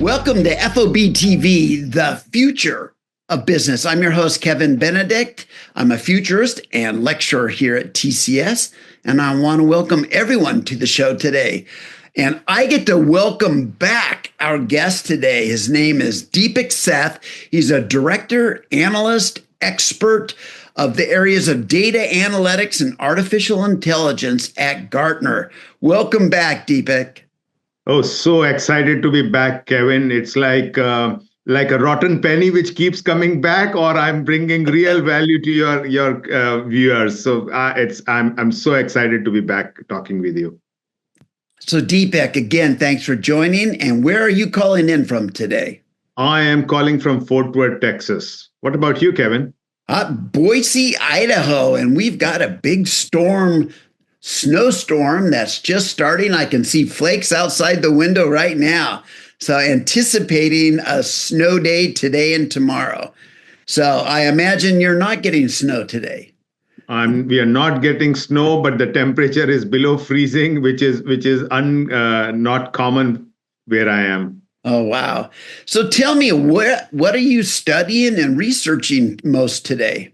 Welcome to FOB TV, the future of business. I'm your host, Kevin Benedict. I'm a futurist and lecturer here at TCS, and I want to welcome everyone to the show today. And I get to welcome back our guest today. His name is Deepak Seth. He's a director, analyst, expert of the areas of data analytics and artificial intelligence at Gartner. Welcome back, Deepak. Oh, so excited to be back, Kevin. It's like a rotten penny which keeps coming back, or I'm bringing real value to your viewers. So I'm so excited to be back talking with you. So Deepak, again, thanks for joining. And where are you calling in from today? I am calling from Fort Worth, Texas. What about you, Kevin? Boise, Idaho, and we've got a big snowstorm that's just starting. I can see flakes outside the window right now. So anticipating a snow day today and tomorrow. So I imagine you're not getting snow today. We are not getting snow, but the temperature is below freezing, which is not common where I am. Oh, wow. So tell me, what are you studying and researching most today?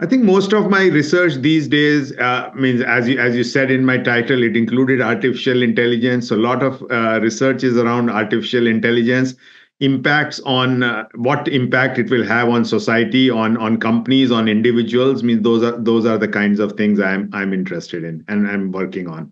I think most of my research these days means, as you said in my title, it included artificial intelligence. So a lot of research is around artificial intelligence, impacts on what impact it will have on society, on companies, on individuals. Means those are the kinds of things I'm interested in and I'm working on.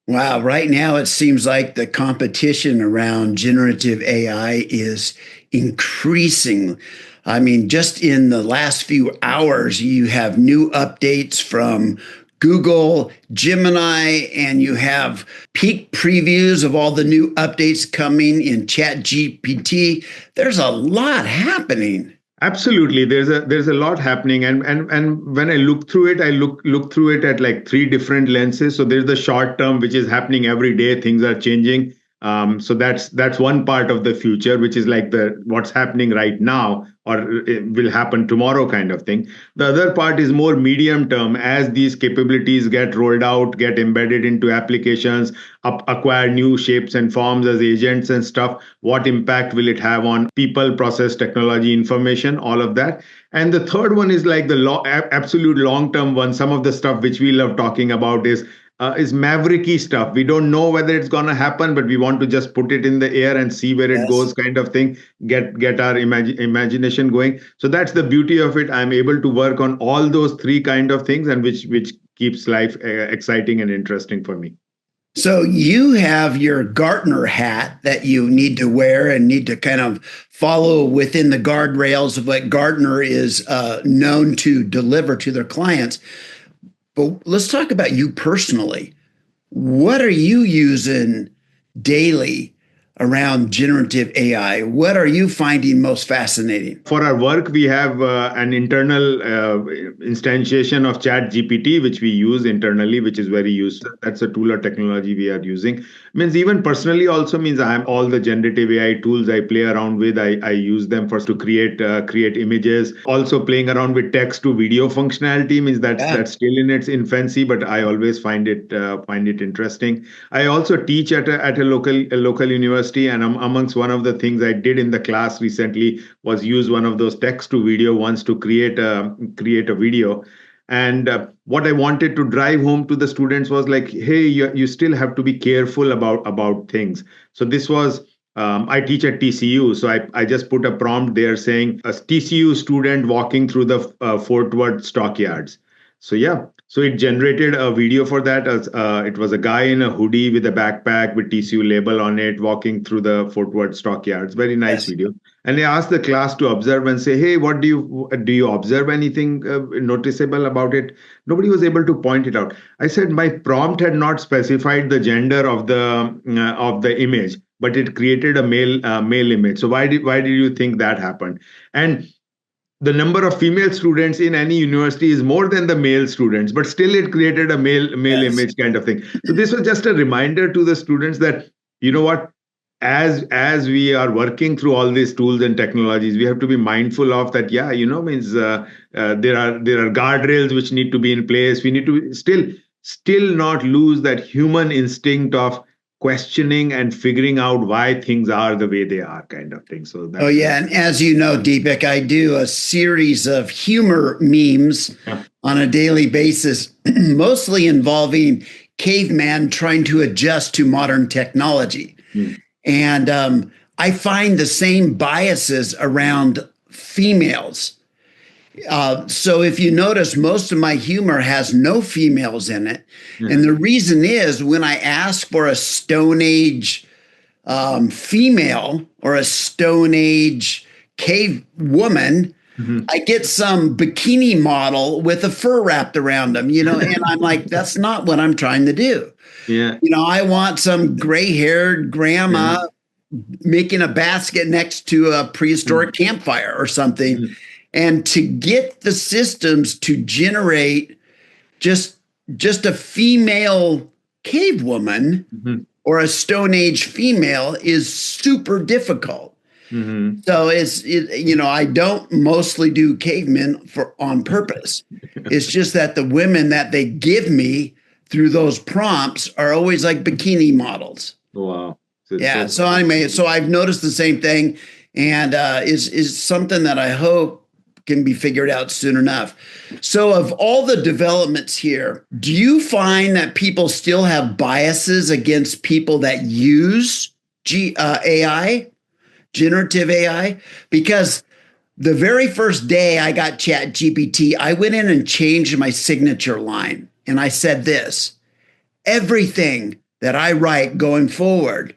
Wow. Right now, it seems like the competition around generative AI is increasing. I mean, just in the last few hours, you have new updates from Google, Gemini, and you have peak previews of all the new updates coming in ChatGPT. There's a lot happening. Absolutely, there's a lot happening, and when I look through it, I look through it at like three different lenses. So there's the short term, which is happening every day. Things are changing. So that's one part of the future, which is like what's happening right now or it will happen tomorrow kind of thing. The other part is more medium term, as these capabilities get rolled out, get embedded into applications, acquire new shapes and forms as agents and stuff. What impact will it have on people, process, technology, information, all of that? And the third one is like the absolute long term one. Some of the stuff which we love talking about is mavericky stuff. We don't know whether it's going to happen, but we want to just put it in the air and see where it goes, kind of thing. Get our imagination going. So that's the beauty of it. I'm able to work on all those three kind of things, and which keeps life exciting and interesting for me. So you have your Gartner hat that you need to wear and need to kind of follow within the guardrails of what Gartner is known to deliver to their clients. But let's talk about you personally. What are you using daily around generative AI? What are you finding most fascinating? For our work, we have an internal instantiation of ChatGPT, which we use internally, which is very useful. That's a tool or technology we are using. Means even personally also means I have all the generative AI tools I play around with. I use them to create images. Also playing around with text to video functionality means that's still in its infancy, but I always find it interesting. I also teach at a local university. And amongst one of the things I did in the class recently was use one of those text to video ones to create a video. And what I wanted to drive home to the students was like, hey, you still have to be careful about things. So this was, I teach at TCU. So I just put a prompt there saying a TCU student walking through the Fort Worth stockyards. So yeah. So it generated a video for that. It was a guy in a hoodie with a backpack with TCU label on it, walking through the Fort Worth stockyards. Very nice video. And they asked the class to observe and say, "Hey, what do you observe anything noticeable about it?" Nobody was able to point it out. I said my prompt had not specified the gender of the image, but it created a male image. So why did you think that happened? And the number of female students in any university is more than the male students, but still it created a male image kind of thing. So this was just a reminder to the students that, you know what, as we are working through all these tools and technologies, we have to be mindful of that. Yeah, means there are guardrails which need to be in place. We need to still not lose that human instinct of questioning and figuring out why things are the way they are, kind of thing. So Oh, yeah. And as you know, Deepak, I do a series of humor memes yeah. on a daily basis, mostly involving caveman trying to adjust to modern technology. Mm. And I find the same biases around females. So if you notice, most of my humor has no females in it. Mm. And the reason is when I ask for a Stone Age female or a Stone Age cave woman, I get some bikini model with a fur wrapped around them, and I'm like, that's not what I'm trying to do. Yeah. I want some gray haired grandma making a basket next to a prehistoric campfire or something. And to get the systems to generate just a female cave woman or a Stone Age female is super difficult. So I don't mostly do cavemen on purpose. It's just that the women that they give me through those prompts are always like bikini models. Wow. Yeah. So anyway, so I've noticed the same thing, and is something that I hope can be figured out soon enough. So of all the developments here, do you find that people still have biases against people that use AI, generative AI? Because the very first day I got Chat GPT, I went in and changed my signature line. And I said this: everything that I write going forward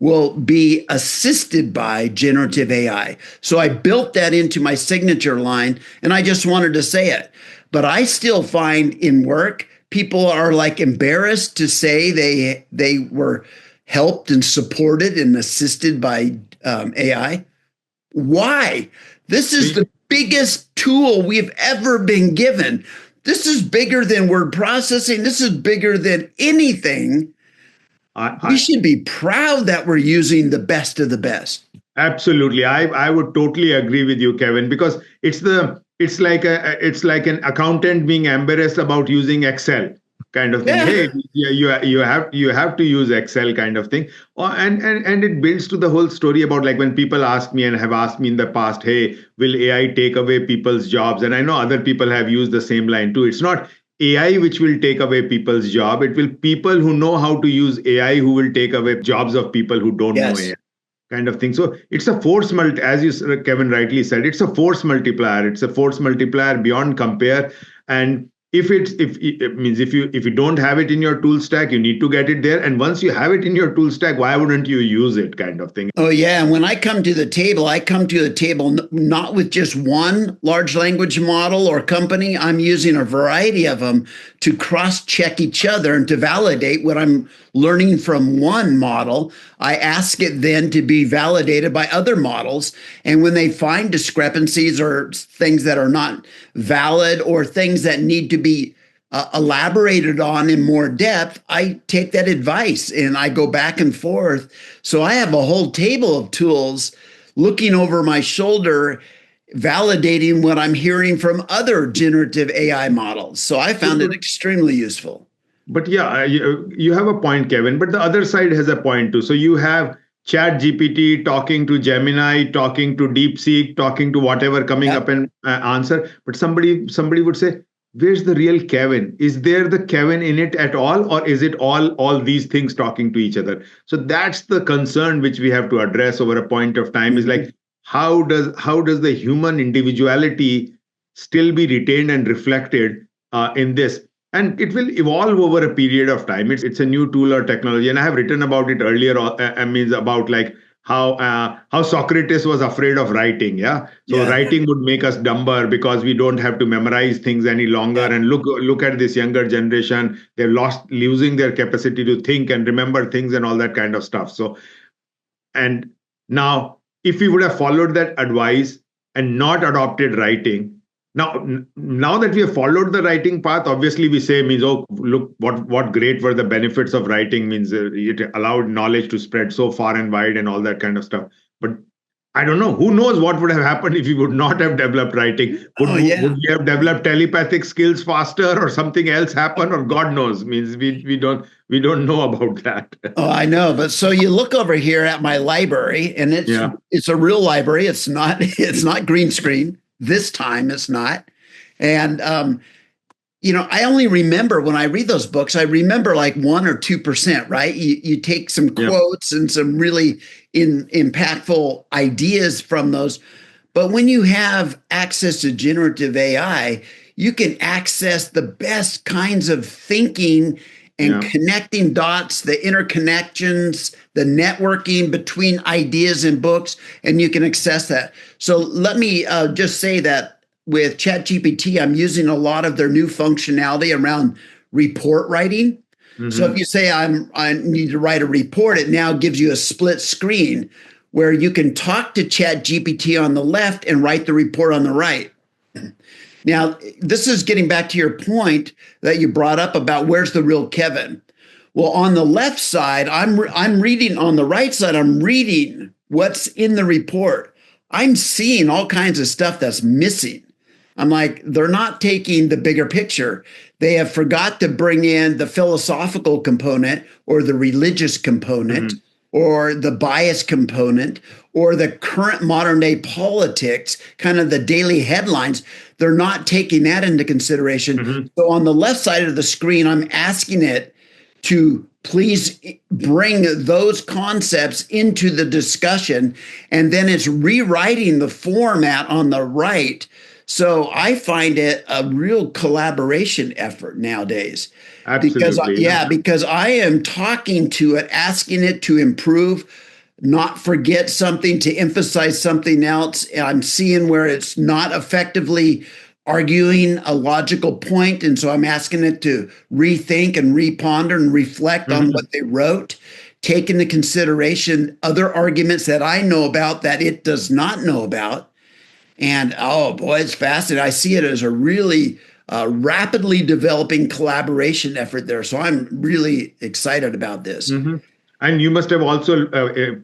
will be assisted by generative AI. So I built that into my signature line, and I just wanted to say it. But I still find in work, people are like embarrassed to say they were helped and supported and assisted by AI. Why? This is the biggest tool we've ever been given. This is bigger than word processing. This is bigger than anything. We should be proud that we're using the best of the best. Absolutely. I would totally agree with you, Kevin, because it's like an accountant being embarrassed about using Excel kind of thing. Yeah. Hey, you have to use Excel kind of thing. And it builds to the whole story about, like, when people ask me and have asked me in the past, hey, will AI take away people's jobs? And I know other people have used the same line too. It's not AI which will take away people's job. It will people who know how to use AI who will take away jobs of people who don't know AI, kind of thing. So it's a force as you, Kevin, rightly said, it's a force multiplier. It's a force multiplier beyond compare. And if you don't have it in your tool stack, you need to get it there. And once you have it in your tool stack, why wouldn't you use it, kind of thing? Oh, yeah. And when I come to the table not with just one large language model or company. I'm using a variety of them to cross-check each other and to validate what I'm learning from one model. I ask it then to be validated by other models. And when they find discrepancies or things that are not valid or things that need to be elaborated on in more depth, I take that advice and I go back and forth. So I have a whole table of tools looking over my shoulder, validating what I'm hearing from other generative AI models. So I found it extremely useful. But yeah, you have a point, Kevin. But the other side has a point too. So you have Chat GPT talking to Gemini, talking to DeepSeek, talking to whatever, coming up and answer. But somebody would say, where's the real Kevin? Is there the Kevin in it at all, or is it all these things talking to each other? So that's the concern which we have to address over a point of time. Is like, how does the human individuality still be retained and reflected in this? And it will evolve over a period of time. It's a new tool or technology, and I have written about it earlier. About like how Socrates was afraid of writing. Yeah, so writing would make us dumber because we don't have to memorize things any longer. And look at this younger generation; they're losing their capacity to think and remember things and all that kind of stuff. So, and now if we would have followed that advice and not adopted writing, Now that we have followed the writing path, obviously we say means, oh, look what great were the benefits of writing, means it allowed knowledge to spread so far and wide and all that kind of stuff. But I don't know. Who knows what would have happened if we would not have developed writing? Oh, Would yeah. we have developed telepathic skills faster, or something else happen, or God knows? Means we don't know about that. Oh, I know. But so you look over here at my library, and Yeah. it's a real library. It's not it's not green screen. This time it's not. And I only remember when I read those books, I remember like 1 or 2%, right? You take some Yeah. quotes and some really impactful ideas from those. But when you have access to generative AI, you can access the best kinds of thinking and Yeah. connecting dots, the interconnections, the networking between ideas and books, and you can access that. So let me just say that with ChatGPT, I'm using a lot of their new functionality around report writing. So if Mhm. you say I need to write a report, it now gives you a split screen where you can talk to ChatGPT on the left and write the report on the right. Now, this is getting back to your point that you brought up about where's the real Kevin. Well, on the left side, I'm reading. On the right side, I'm reading what's in the report. I'm seeing all kinds of stuff that's missing. I'm like, they're not taking the bigger picture. They have forgot to bring in the philosophical component or the religious component Mhm. or the bias component or the current modern day politics, kind of the daily headlines. They're not taking that into consideration. Mhm. So on the left side of the screen, I'm asking it to please bring those concepts into the discussion. And then it's rewriting the format on the right. So I find it a real collaboration effort nowadays because, Absolutely. Yeah. yeah, because I am talking to it, asking it to improve, not forget something, to emphasize something else. And I'm seeing where it's not effectively arguing a logical point. And so I'm asking it to rethink and reponder and reflect on Mhm. what they wrote, take into consideration other arguments that I know about that it does not know about. And oh boy, it's fascinating. I see it as a really rapidly developing collaboration effort there. So I'm really excited about this. Mhm. And you must have also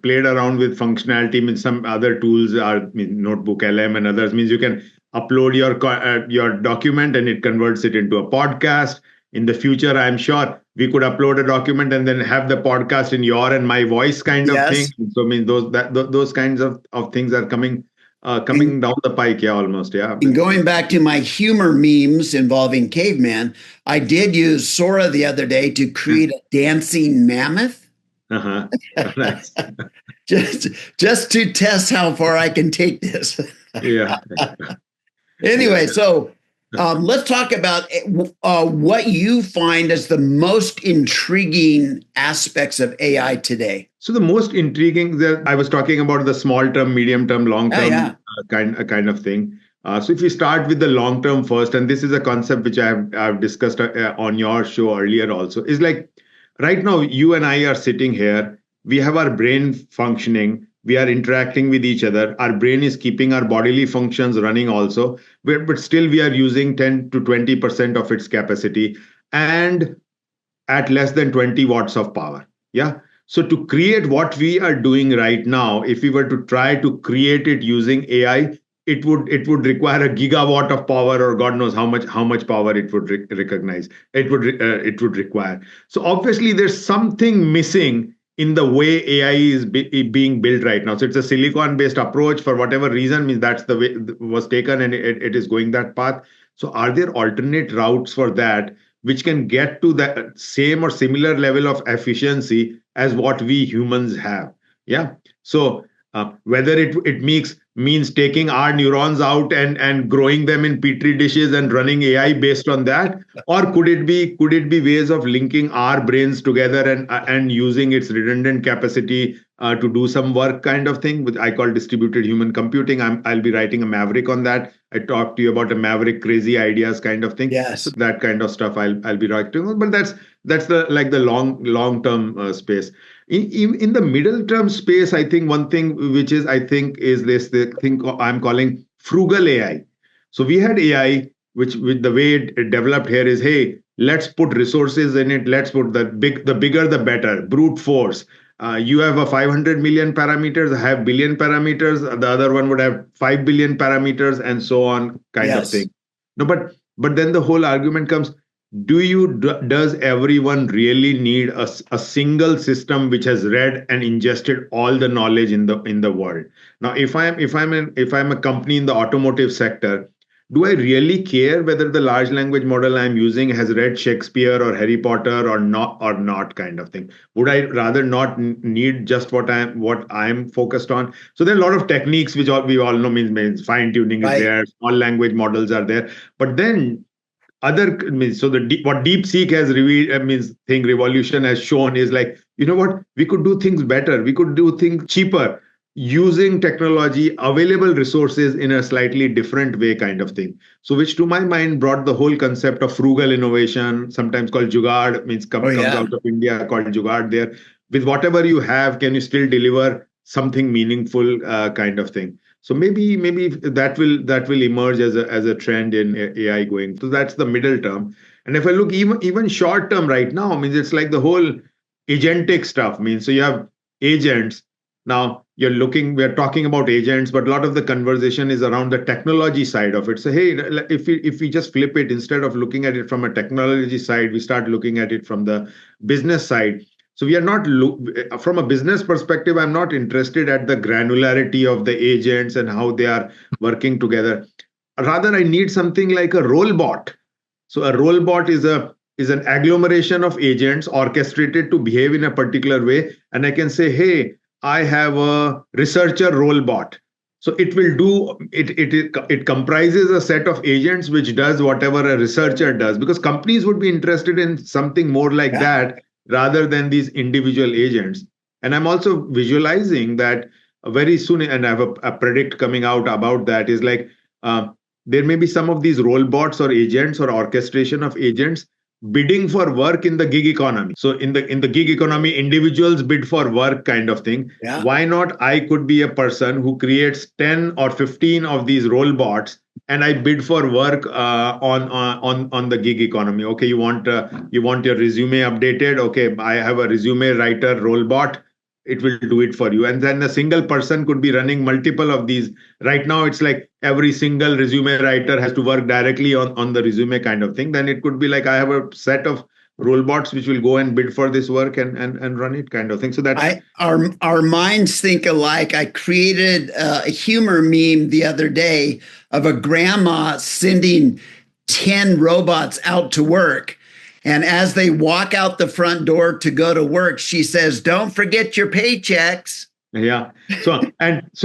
played around with functionality. Means some other tools are, Notebook LM and others. Means you can upload your document and it converts it into a podcast. In the future, I'm sure we could upload a document and then have the podcast in your and my voice kind of thing. Yes. So, those kinds of things are And, coming down the pike. Yeah, almost. Yeah. and going back to my humor memes involving caveman, I did use Sora the other day to create a dancing mammoth. Uh-huh. Nice. just just to test how far I can take this. Yeah. Anyway, Yeah. so let's talk about what you find as the most intriguing aspects of AI today. So the most intriguing that I was talking about the small term, medium term, long Yeah, term yeah. kind of thing. So if we start with the long term first, and this is a concept which I've discussed on your show earlier also, is like right now you and I are sitting here. We have our brain functioning. We are interacting with each other. Our brain is keeping our bodily functions running also, but still we are using 10 to 20% of its capacity, and at less than 20 watts of power. Yeah. So to create what we are doing right now, if we were to try to create it using AI, it would require a gigawatt of power, or God knows how much power it would recognize. It would require. So obviously there's something missing in the way AI is being built right now. So it's a silicon based approach for whatever reason, means that's the way it was taken, and it is going that path. So are there alternate routes for that which can get to the same or similar level of efficiency as what we humans have? Yeah. So whether it means taking our neurons out and growing them in petri dishes and running AI based on that, or could it be ways of linking our brains together and using its redundant capacity to do some work kind of thing, which I call distributed human computing. I'll be writing a Maverick on that. I talked to you about a Maverick crazy ideas kind of thing. So Yes. that kind of stuff I'll be writing. But that's the long term space. In the middle term space, I think one thing which is I think is this the thing I'm calling frugal AI. So we had AI, which with the way it developed here is, hey, let's put resources in it. Let's put the bigger the better, brute force. You have a 500 million parameters, I have billion parameters. The other one would have 5 billion parameters, and so on, kind of Yes. thing. No, but then the whole argument comes: does everyone really need a single system which has read and ingested all the knowledge in the world? Now, if I'm a company in the automotive sector, do I really care whether the large language model I'm using has read Shakespeare or Harry Potter or not, kind of thing? Would I rather not need just what I'm focused on? So there are a lot of techniques which we all know means fine tuning is Right. there, small language models are there, but then other means so what DeepSeek has revealed means thing revolution has shown is like, you know what, we could do things better, we could do things cheaper using technology, available resources in a slightly different way, kind of thing. So which to my mind brought the whole concept of frugal innovation, sometimes called jugaad, means Oh, comes yeah. out of India, called jugaad. There, with whatever you have, can you still deliver something meaningful, kind of thing? So maybe that will emerge as a trend in AI going. So that's the middle term. And if I look even short term right now, means it's like the whole agentic stuff. Means so you have agents. Now we're talking about agents, but a lot of the conversation is around the technology side of it. So hey, if we just flip it, instead of looking at it from a technology side, we start looking at it from the business side. So we are not from a business perspective. I'm not interested at the granularity of the agents and how they are working together. Rather, I need something like a role-bot. So a role-bot is an agglomeration of agents orchestrated to behave in a particular way, and I can say, hey, I have a researcher role-bot. So it will do it comprises a set of agents which does whatever a researcher does, because companies would be interested in something more like Yeah. that rather than these individual agents. And I'm also visualizing that very soon, and I have a predict coming out about that is like, uh, there may be some of these robots or agents or orchestration of agents bidding for work in the gig economy. So in the gig economy, individuals bid for work, kind of thing. Yeah. Why not I could be a person who creates 10 or 15 of these robots, and I bid for work on the gig economy. Okay, you want your resume updated. Okay, I have a resume writer robot. It will do it for you. And then a single person could be running multiple of these. Right now, it's like every single resume writer has to work directly on the resume, kind of thing. Then it could be like I have a set of robots which will go and bid for this work and run it, kind of thing. So that's Our minds think alike. I created a humor meme the other day of a grandma sending 10 robots out to work. And as they walk out the front door to go to work, she says, "Don't forget your paychecks." Yeah. So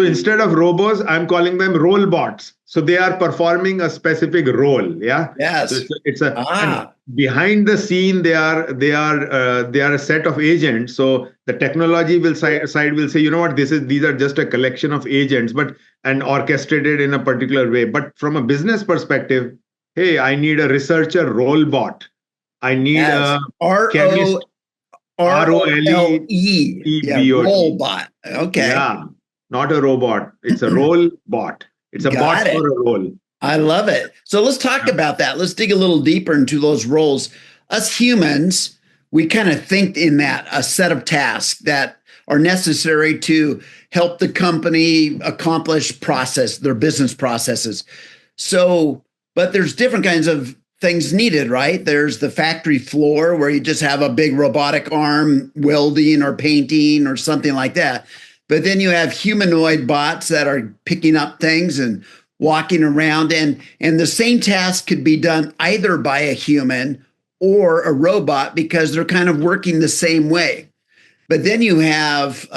instead of robots, I'm calling them role bots. So they are performing a specific role. Yeah. So Yes. it's a and Ah, behind the scene they are a set of agents. So the technology side will say, you know what, these are just a collection of agents, but and orchestrated in a particular way. But from a business perspective, hey, I need a researcher role bot. I need yes. a R O chemist, R O L E. Yeah, ROLEBOT. robot. Okay. Yeah, not a robot. It's a role bot. It's a bot Got for it. a role. I love it. So let's talk Yeah. about that. Let's dig a little deeper into those roles. Us humans, we kind of think in that a set of tasks that are necessary to help the company accomplish their business processes. So, but there's different kinds of things needed, right? There's the factory floor where you just have a big robotic arm welding or painting or something like that. But then you have humanoid bots that are picking up things and walking around, and the same task could be done either by a human or a robot because they're kind of working the same way. But then you have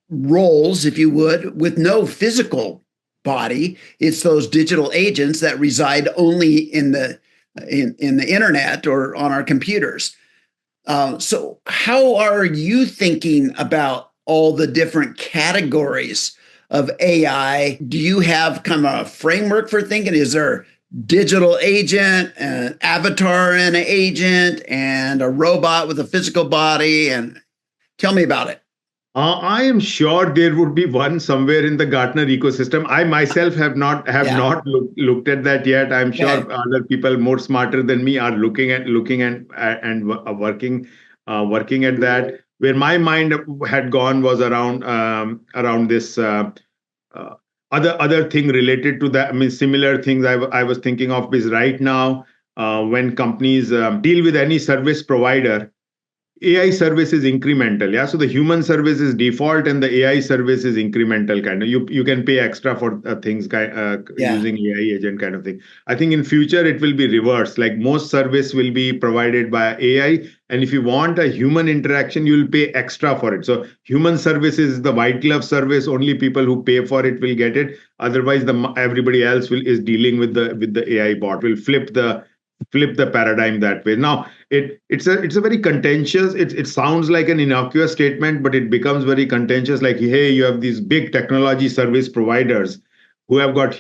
roles, if you would, with no physical body. It's those digital agents that reside only in the internet or on our computers. So how are you thinking about all the different categories of AI? Do you have kind of a framework for thinking? Is there digital agent, an avatar and an agent, and a robot with a physical body? And tell me about it. I am sure there would be one somewhere in the Gartner ecosystem. I myself have Yeah. not looked at that yet. I'm Okay. sure other people more smarter than me are looking and working at that. Where my mind had gone was around this uh, other thing related to that. I mean, similar things I was thinking of is right now when companies deal with any service provider. AI service is incremental, yeah. So the human service is default, and the AI service is incremental kind of. You can pay extra for things Yeah. using AI agent kind of thing. I think in future it will be reversed. Like most service will be provided by AI, and if you want a human interaction, you'll pay extra for it. So human service is the white glove service. Only people who pay for it will get it. Otherwise, the everybody else will is dealing with the AI bot. Will flip the paradigm that way. Now it's a very contentious. It sounds like an innocuous statement, but it becomes very contentious. Like, hey, you have these big technology service providers who have got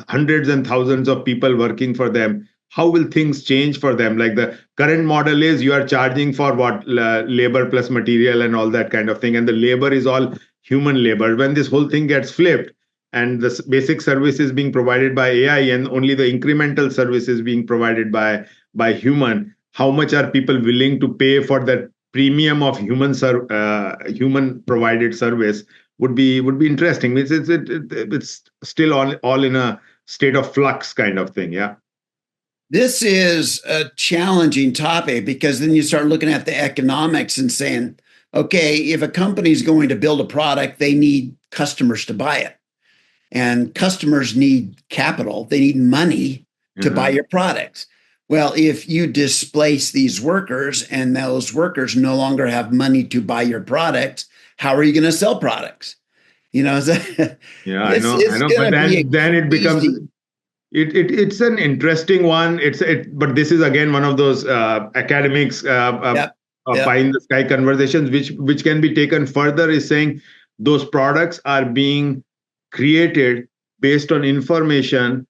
hundreds and thousands of people working for them. How will things change for them? Like the current model is you are charging for what labor plus material and all that kind of thing, and the labor is all human labor. When this whole thing gets flipped and the basic service is being provided by AI and only the incremental service is being provided by human, how much are people willing to pay for that premium of human provided service would be interesting. It's still all in a state of flux kind of thing. Yeah. This is a challenging topic because then you start looking at the economics and saying, okay, if a company is going to build a product, they need customers to buy it. And customers need capital, they need money to buy Uh-huh. your products. Well, if you displace these workers and those workers no longer have money to buy your products, how are you going to sell products? You know, Yeah, I it's know, but going to be then a it becomes crazy. it's an interesting one. But this is again one of those academics Yep. pie Yep. in the sky conversations, which can be taken further. Is saying those products are being created based on information,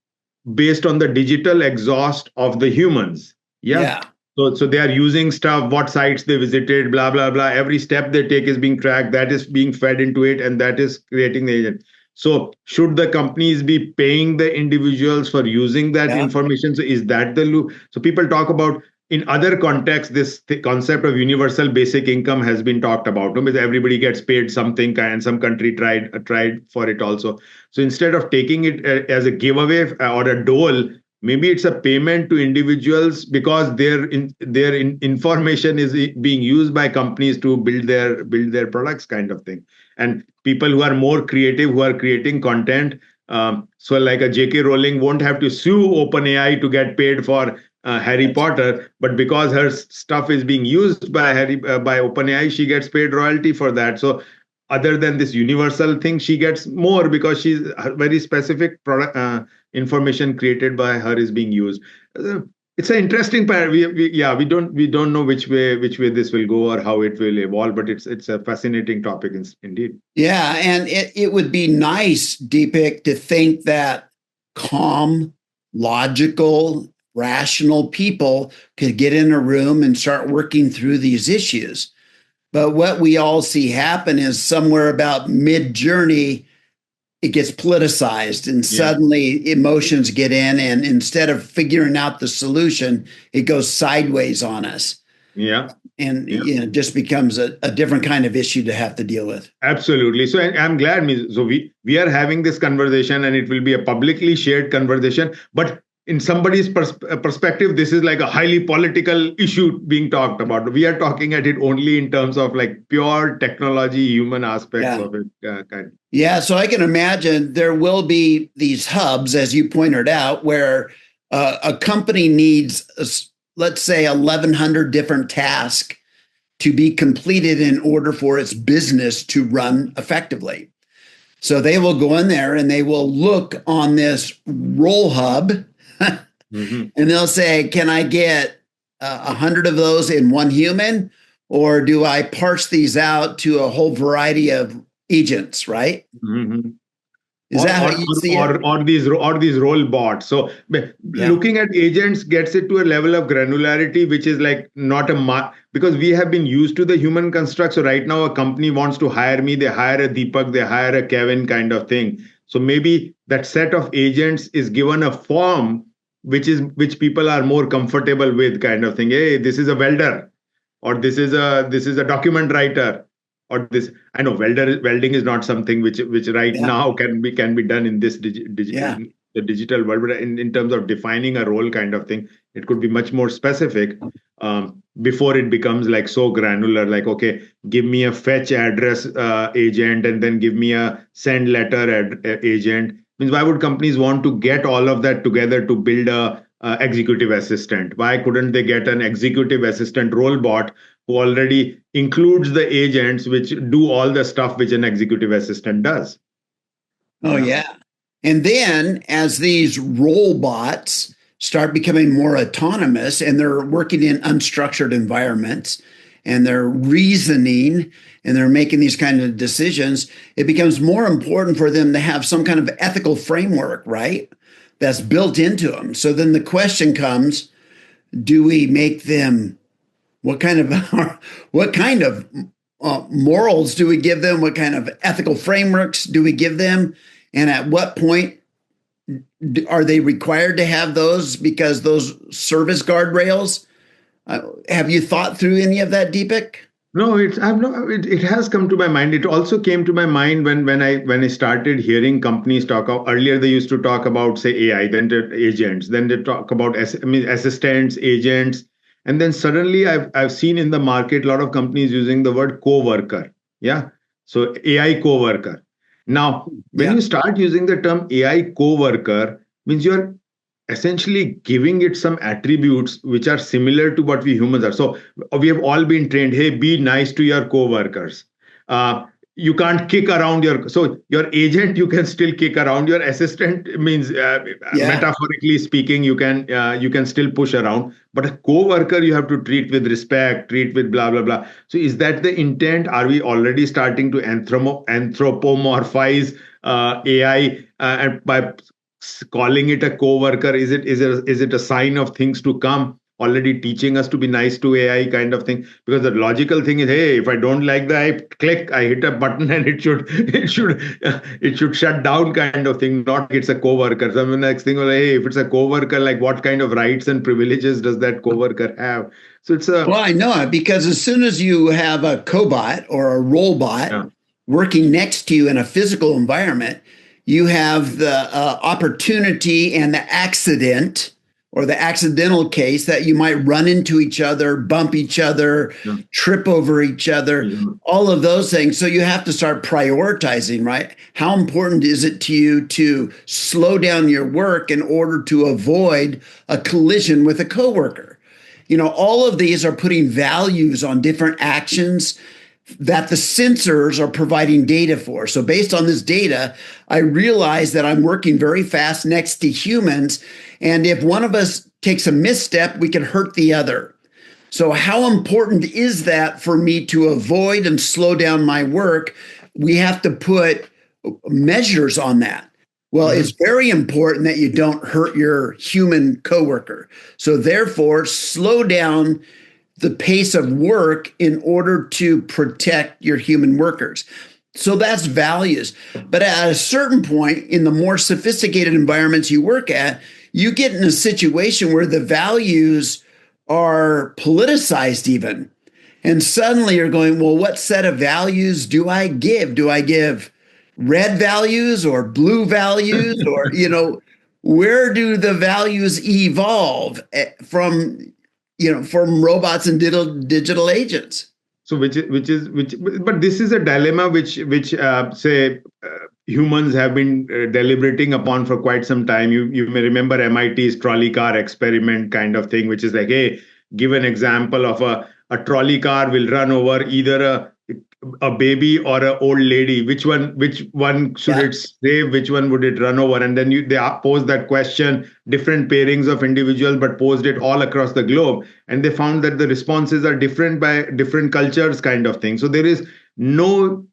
based on the digital exhaust of the humans. Yeah. Yeah. So they are using stuff, what sites they visited, blah blah blah. Every step they take is being tracked. That is being fed into it, and that is creating the agent. So should the companies be paying the individuals for using that Yeah. information? So is that the loop? So people talk about in other contexts, this concept of universal basic income has been talked about. Because everybody gets paid something, and some country tried for it also. So instead of taking it as a giveaway or a dole, maybe it's a payment to individuals because their information is being used by companies to build their products kind of thing. And people who are more creative, who are creating content, so like a J.K. Rowling won't have to sue OpenAI to get paid for Harry Potter, but because her stuff is being used by OpenAI, she gets paid royalty for that. So other than this universal thing, she gets more because she's very specific product information created by her is being used. Uh, it's an interesting part. We don't know which way this will go or how it will evolve, but it's a fascinating topic indeed. Yeah. And it would be nice, Deepak, to think that calm, logical, rational people could get in a room and start working through these issues. But what we all see happen is somewhere about mid journey, it gets politicized and Yeah, suddenly emotions get in. And instead of figuring out the solution, it goes sideways on us. yeah, And yeah. just becomes a different kind of issue to have to deal with. Absolutely. So I'm glad. So we are having this conversation, and it will be a publicly shared conversation. But in somebody's perspective, this is like a highly political issue being talked about. We are talking at it only in terms of like pure technology, human aspects Yeah. of it. Kind. Yeah. So I can imagine there will be these hubs, as you pointed out, where a company needs, let's say, 1,100 different tasks to be completed in order for its business to run effectively. So they will go in there and they will look on this role hub and Mhm. they'll say, can I get 100 of those in one human? Or do I parse these out to a whole variety of agents, right? Mhm. Is that how you see it? Or these role bots. So looking at agents gets it to a level of granularity which is like not because we have been used to the human construct. So right now a company wants to hire me, they hire a Deepak, they hire a Kevin kind of thing. So maybe that set of agents is given a form which people are more comfortable with, kind of thing. Hey, this is a welder, or this is a document writer, or this. I know welding is not something which right now can be done in this the digital world, but in terms of defining a role kind of thing, it could be much more specific, before it becomes like so granular, like, okay, give me a fetch address agent, and then give me a send letter agent. Means, why would companies want to get all of that together to build a executive assistant? Why couldn't they get an executive assistant role bot who already includes the agents which do all the stuff which an executive assistant does? Oh, yeah. And then as these role bots start becoming more autonomous and they're working in unstructured environments and they're reasoning and they're making these kind of decisions, it becomes more important for them to have some kind of ethical framework, right? That's built into them. So then the question comes, do we make them, what kind of morals do we give them? What kind of ethical frameworks do we give them? And at what point are they required to have those, because those service guardrails? Have you thought through any of that, Deepak? No, it has come to my mind. It also came to my mind when I started hearing companies talk about, earlier they used to talk about, say, AI, then agents, then they talk about assistants, agents, and then suddenly I've seen in the market a lot of companies using the word co-worker. Yeah. So AI co-worker. Now, when you start using the term AI co-worker, means you're essentially giving it some attributes which are similar to what we humans are. So we have all been trained, hey, be nice to your co-workers. You can't kick around your agent, you can still kick around. Your assistant means, metaphorically speaking, you can still push around. But a co-worker, you have to treat with respect, treat with blah, blah, blah. So is that the intent? Are we already starting to anthropomorphize AI and by calling it a co-worker? Is it a sign of things to come, already teaching us to be nice to AI kind of thing? Because the logical thing is, hey, if I don't like the I hit a button and it should shut down kind of thing, not it's a co-worker. So the next thing was, hey, if it's a co-worker, like what kind of rights and privileges does that co-worker have? So well, I know it, because as soon as you have a cobot or a robot working next to you in a physical environment, you have the opportunity and the accident or the accidental case that you might run into each other, bump each other, trip over each other, all of those things. So you have to start prioritizing, right? How important is it to you to slow down your work in order to avoid a collision with a coworker? All of these are putting values on different actions that the sensors are providing data for. So based on this data, I realize that I'm working very fast next to humans. And if one of us takes a misstep, we can hurt the other. So how important is that for me to avoid and slow down my work? We have to put measures on that. Well, it's very important that you don't hurt your human coworker. So therefore, slow down the pace of work in order to protect your human workers. So that's values. But at a certain point in the more sophisticated environments you work at, you get in a situation where the values are politicized even. And suddenly you're going, well, what set of values do I give? Do I give red values or blue values? Or, where do the values evolve from robots and digital agents? So but this is a dilemma which say humans have been deliberating upon for quite some time. You may remember MIT's trolley car experiment kind of thing, which is like, hey, give an example of a trolley car will run over either a baby or an old lady. Which one should it save? Which one would it run over? And then they posed that question, different pairings of individuals, but posed it all across the globe. And they found that the responses are different by different cultures kind of thing. So there is no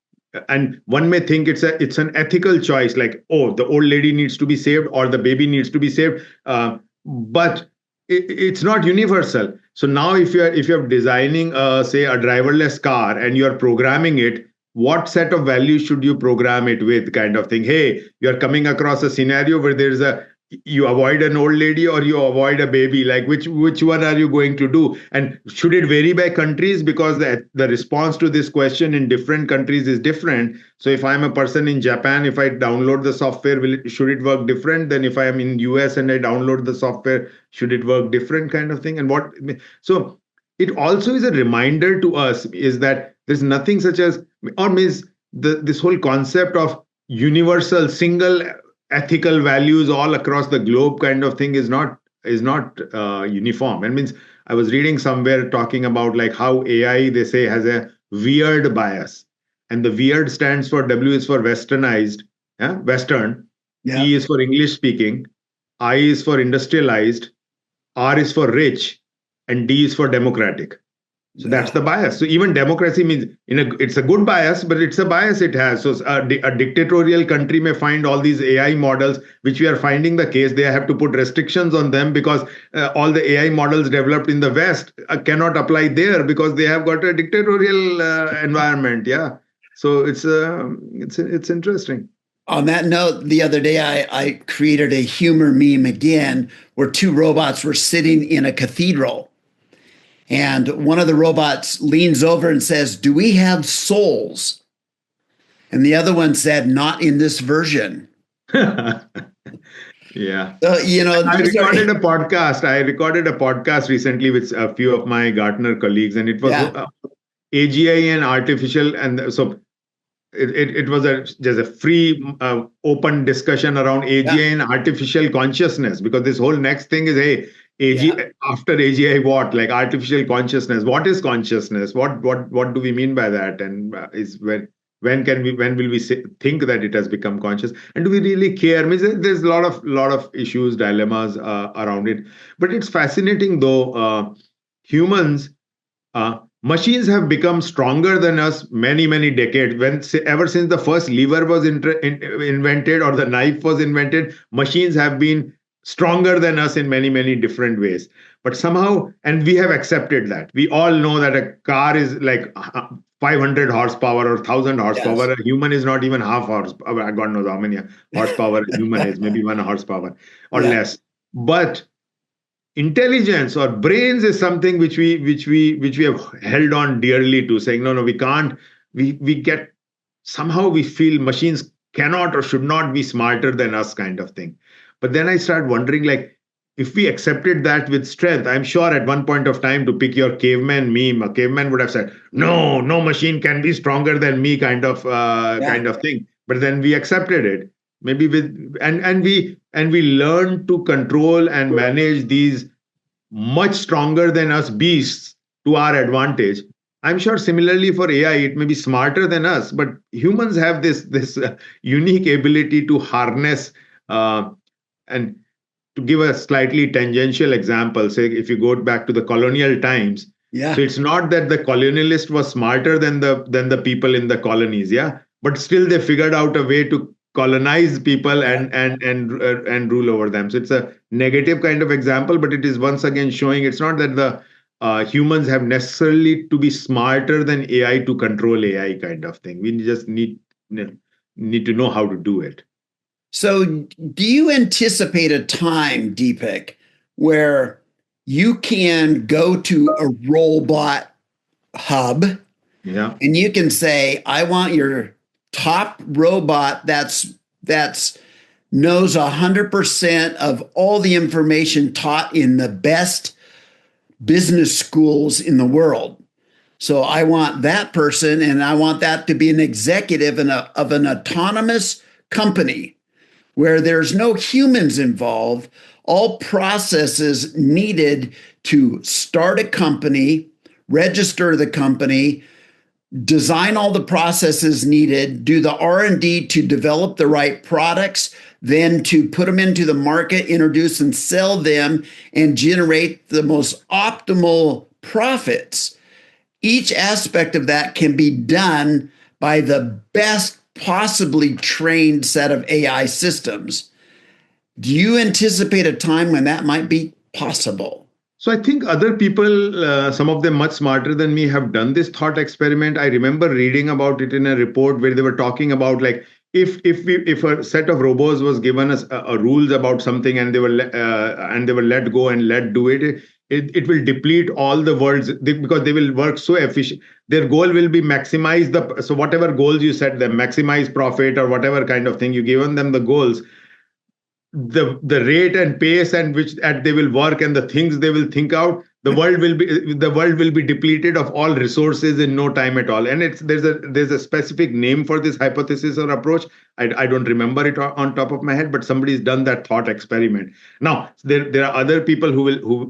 and one may think it's an ethical choice, like, oh, the old lady needs to be saved or the baby needs to be saved, but it's not universal. So now if you're designing say a driverless car and you're programming it, what set of values should you program it with, kind of thing? Hey, you're coming across a scenario where there's a you avoid an old lady or you avoid a baby, like which one are you going to do? And should it vary by countries, because the response to this question in different countries is different. So if I'm a person in Japan, if I download the software, should it work different than if I am in US and I download the software? Should it work different, kind of thing? And what so it also is a reminder to us is that there's nothing such as, or means this whole concept of universal single ethical values all across the globe, kind of thing, is not uniform. And means I was reading somewhere talking about like how AI, they say, has a weird bias, and the weird stands for, W is for westernized, yeah, Western, Yeah. E is for English speaking, I is for industrialized, R is for rich, and D is for democratic. So that's the bias. So even democracy means it's a good bias, but it's a bias it has. So a dictatorial country may find all these AI models, which we are finding the case. They have to put restrictions on them because all the AI models developed in the West cannot apply there because they have got a dictatorial environment. Yeah. So it's interesting. On that note, the other day I created a humor meme again where two robots were sitting in a cathedral. And one of the robots leans over and says, "Do we have souls?" And the other one said, "Not in this version." Yeah. I recorded a podcast recently with a few of my Gartner colleagues, and it was AGI and artificial, and so it was just a free open discussion around AGI and artificial consciousness, because this whole next thing is, hey, after AGI, what, like artificial consciousness? What is consciousness? What do we mean by that? And is when will we think that it has become conscious? And do we really care? I mean, there's a lot of issues, dilemmas around it. But it's fascinating though. Humans, machines have become stronger than us many decades. Ever since the first lever was invented or the knife was invented, machines have been stronger than us in many different ways. But somehow, and we have accepted that. We all know that a car is like 500 horsepower or 1,000 horsepower. Yes. A human is not even half horsepower. God knows how many horsepower a human is, maybe 1 horsepower or less. But intelligence or brains is something which we have held on dearly to, saying no, we can't. We get, somehow we feel machines cannot or should not be smarter than us, kind of thing. But then I start wondering, like, if we accepted that with strength, I'm sure at one point of time, to pick your caveman meme, a caveman would have said, no machine can be stronger than me, kind of thing. But then we accepted it. Maybe we learned to control and manage these much stronger than us beasts to our advantage. I'm sure similarly for AI, it may be smarter than us, but humans have this unique ability to harness. And to give a slightly tangential example, say if you go back to the colonial times, so it's not that the colonialist was smarter than the people in the colonies, but still they figured out a way to colonize people and rule over them. So it's a negative kind of example, but it is once again showing it's not that the humans have necessarily to be smarter than AI to control AI, kind of thing. We just need to know how to do it. So do you anticipate a time, Deepak, where you can go to a robot hub and you can say, I want your top robot that's knows 100% of all the information taught in the best business schools in the world. So I want that person, and I want that to be an executive of an autonomous company where there's no humans involved, all processes needed to start a company, register the company, design all the processes needed, do the R&D to develop the right products, then to put them into the market, introduce and sell them, and generate the most optimal profits. Each aspect of that can be done by the best possibly trained set of AI systems. Do you anticipate a time when that might be possible? So I think other people, some of them much smarter than me, have done this thought experiment. I remember reading about it in a report where they were talking about, like, if a set of robots was given us a rules about something, and they were let go and let do it will deplete all the worlds, because they will work so efficient. Their goal will be maximize so whatever goals you set them, maximize profit or whatever kind of thing you given them the goals, the rate and pace and which at they will work and the things they will think out, the world will be depleted of all resources in no time at all. And there's a specific name for this hypothesis or approach. I don't remember it on top of my head, but somebody's done that thought experiment. Now there are other people who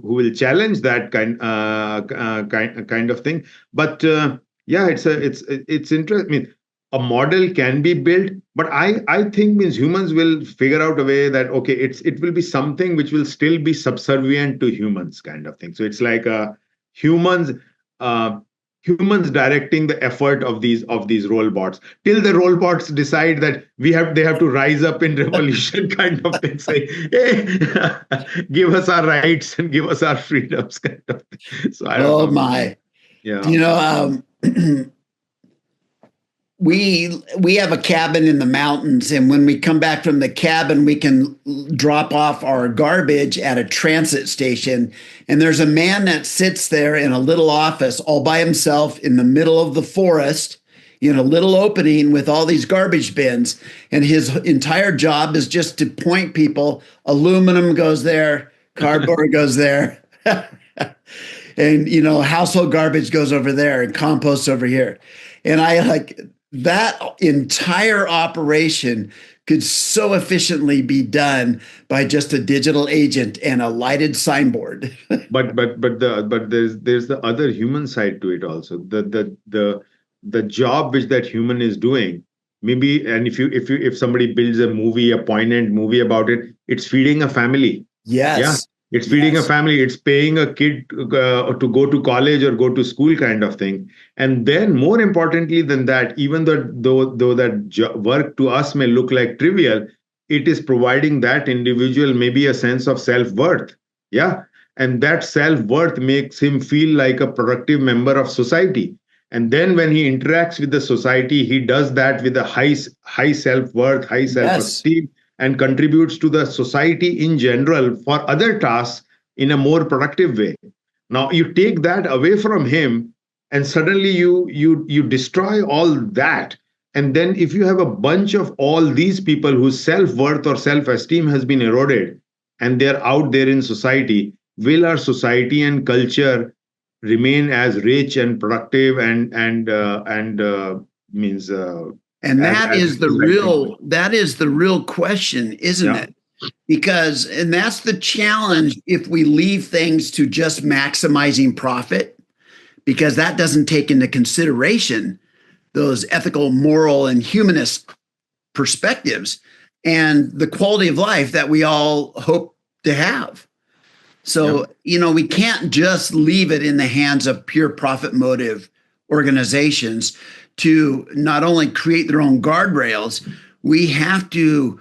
will challenge that kind of thing. But yeah, it's interesting. I mean, a model can be built, but I think means humans will figure out a way that, okay, it will be something which will still be subservient to humans, kind of thing. So it's like humans humans directing the effort of these robots, till the robots decide that they have to rise up in revolution, kind of thing, say, hey, give us our rights and give us our freedoms, kind of thing. So I don't know. My. Yeah. You know, we have a cabin in the mountains, and when we come back from the cabin, we can drop off our garbage at a transit station. And there's a man that sits there in a little office all by himself in the middle of the forest, in a little opening with all these garbage bins. And his entire job is just to point people, aluminum goes there, cardboard goes there. And, household garbage goes over there and compost over here. And I like that entire operation could so efficiently be done by just a digital agent and a lighted signboard. but there's the other human side to it also. The job which that human is doing, maybe, and if somebody builds a poignant movie about it, it's feeding a family. Yes. Yeah. It's feeding a family. It's paying a kid to go to college or go to school, kind of thing. And then, more importantly than that, even though that work to us may look like trivial, it is providing that individual maybe a sense of self-worth. Yeah. And that self-worth makes him feel like a productive member of society. And then when he interacts with the society, he does that with a high self-worth, high self-esteem. Yes. And contributes to the society in general for other tasks in a more productive way. Now you take that away from him, and suddenly you destroy all that. And then if you have a bunch of all these people whose self-worth or self-esteem has been eroded, and they're out there in society, will our society and culture remain as rich and productive and means and that is the real question, isn't it? And that's the challenge if we leave things to just maximizing profit, because that doesn't take into consideration those ethical, moral, and humanist perspectives and the quality of life that we all hope to have. So, we can't just leave it in the hands of pure profit motive organizations to not only create their own guardrails. We have to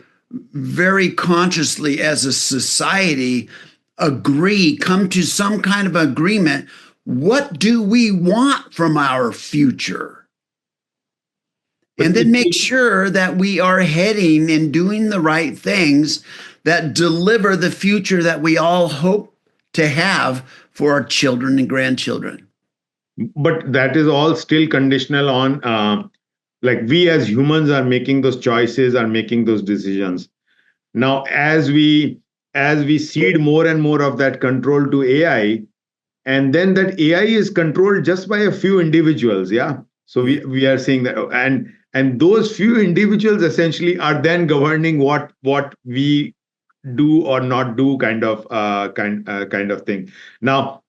very consciously as a society come to some kind of agreement. What do we want from our future? And then make sure that we are heading and doing the right things that deliver the future that we all hope to have for our children and grandchildren. But that is all still conditional on like we as humans are making those choices, are making those decisions. Now, as we cede more and more of that control to AI, and then that AI is controlled just by a few individuals. Yeah. So we are seeing that, and those few individuals essentially are then governing what we do or not do, kind of thing. Now,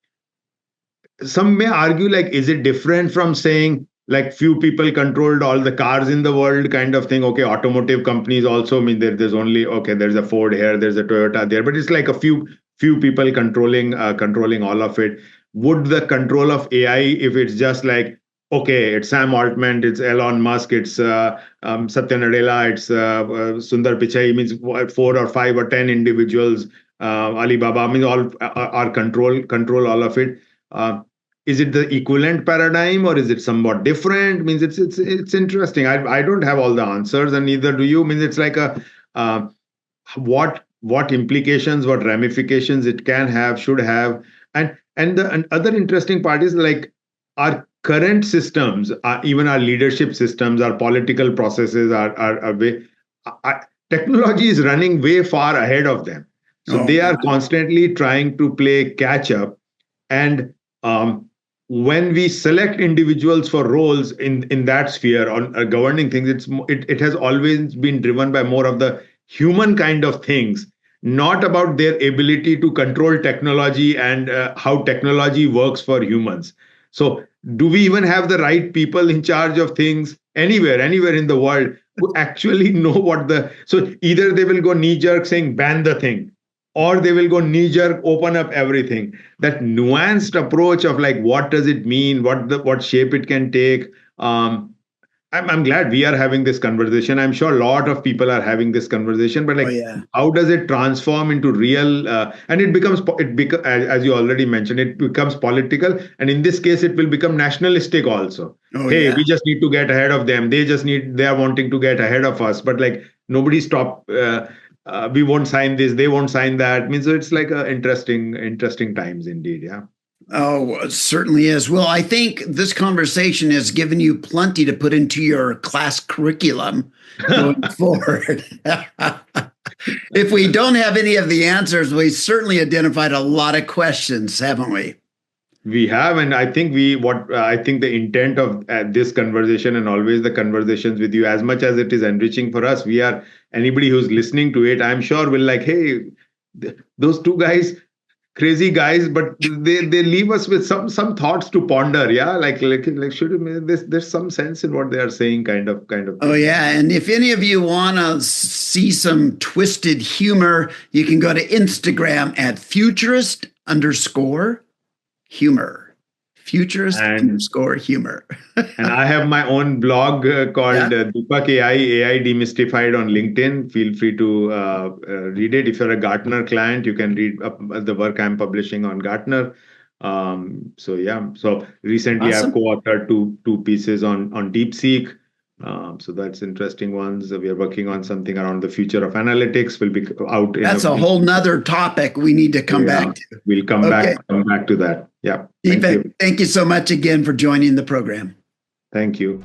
some may argue, like, is it different from saying like few people controlled all the cars in the world, kind of thing? Okay, automotive companies also, I mean, there's only, okay, there's a Ford here, there's a Toyota there, but it's like a few people controlling all of it. Would the control of AI, if it's just like okay, it's Sam Altman, it's Elon Musk, it's Satya Nadella, it's Sundar Pichai, means 4 or 5 or 10 individuals, Alibaba, I mean, all are control all of it. Uh, is it the equivalent paradigm or is it somewhat different? Means it's interesting. I don't have all the answers, and neither do you. Means it's like a what implications, what ramifications it can have, should have, and other interesting part is like our current systems, even our leadership systems, our political processes, are way, technology is running way far ahead of them. So Oh, they are constantly trying to play catch up, and when we select individuals for roles in that sphere on governing things, it has always been driven by more of the human kind of things, not about their ability to control technology and how technology works for humans. So do we even have the right people in charge of things anywhere in the world who actually know what the, so either they will go knee jerk saying ban the thing, or they will go knee jerk open up everything. That nuanced approach of like what does it mean, what shape it can take. I'm glad we are having this conversation. I'm sure a lot of people are having this conversation, but oh like, yeah. how does it transform into real? And as you already mentioned, it becomes political, and in this case, it will become nationalistic also. Oh Hey, yeah. we just need to get ahead of them. They are wanting to get ahead of us, but like nobody stop. We won't sign this. They won't sign that. Means so it's like a interesting times indeed. Yeah. Oh, it certainly is. Well, I think this conversation has given you plenty to put into your class curriculum going forward. If we don't have any of the answers, we certainly identified a lot of questions, haven't we? We have, and I think I think the intent of this conversation and always the conversations with you, as much as it is enriching for us, we are anybody who's listening to it, I'm sure will like, hey, those two guys, crazy guys, but they leave us with some thoughts to ponder. Yeah, like should there's some sense in what they are saying, kind of Oh, thing. Yeah. yeah. And if any of you want to see some twisted humor, you can go to Instagram at futurist_humor. Futurist And underscore humor. And I have my own blog Yeah. called Deepak AI Demystified on LinkedIn. Feel free to read it. If you're a Gartner client, you can read the work I'm publishing on Gartner. So yeah. So recently I've Awesome. co-authored two pieces on DeepSeek. So that's interesting ones. We are working on something around the future of analytics. Will be out in That's a whole nother topic we need to come yeah. back to. We'll Okay. come back to that. Yeah. Thank Deepak, you. thank you so much again for joining the program. Thank you.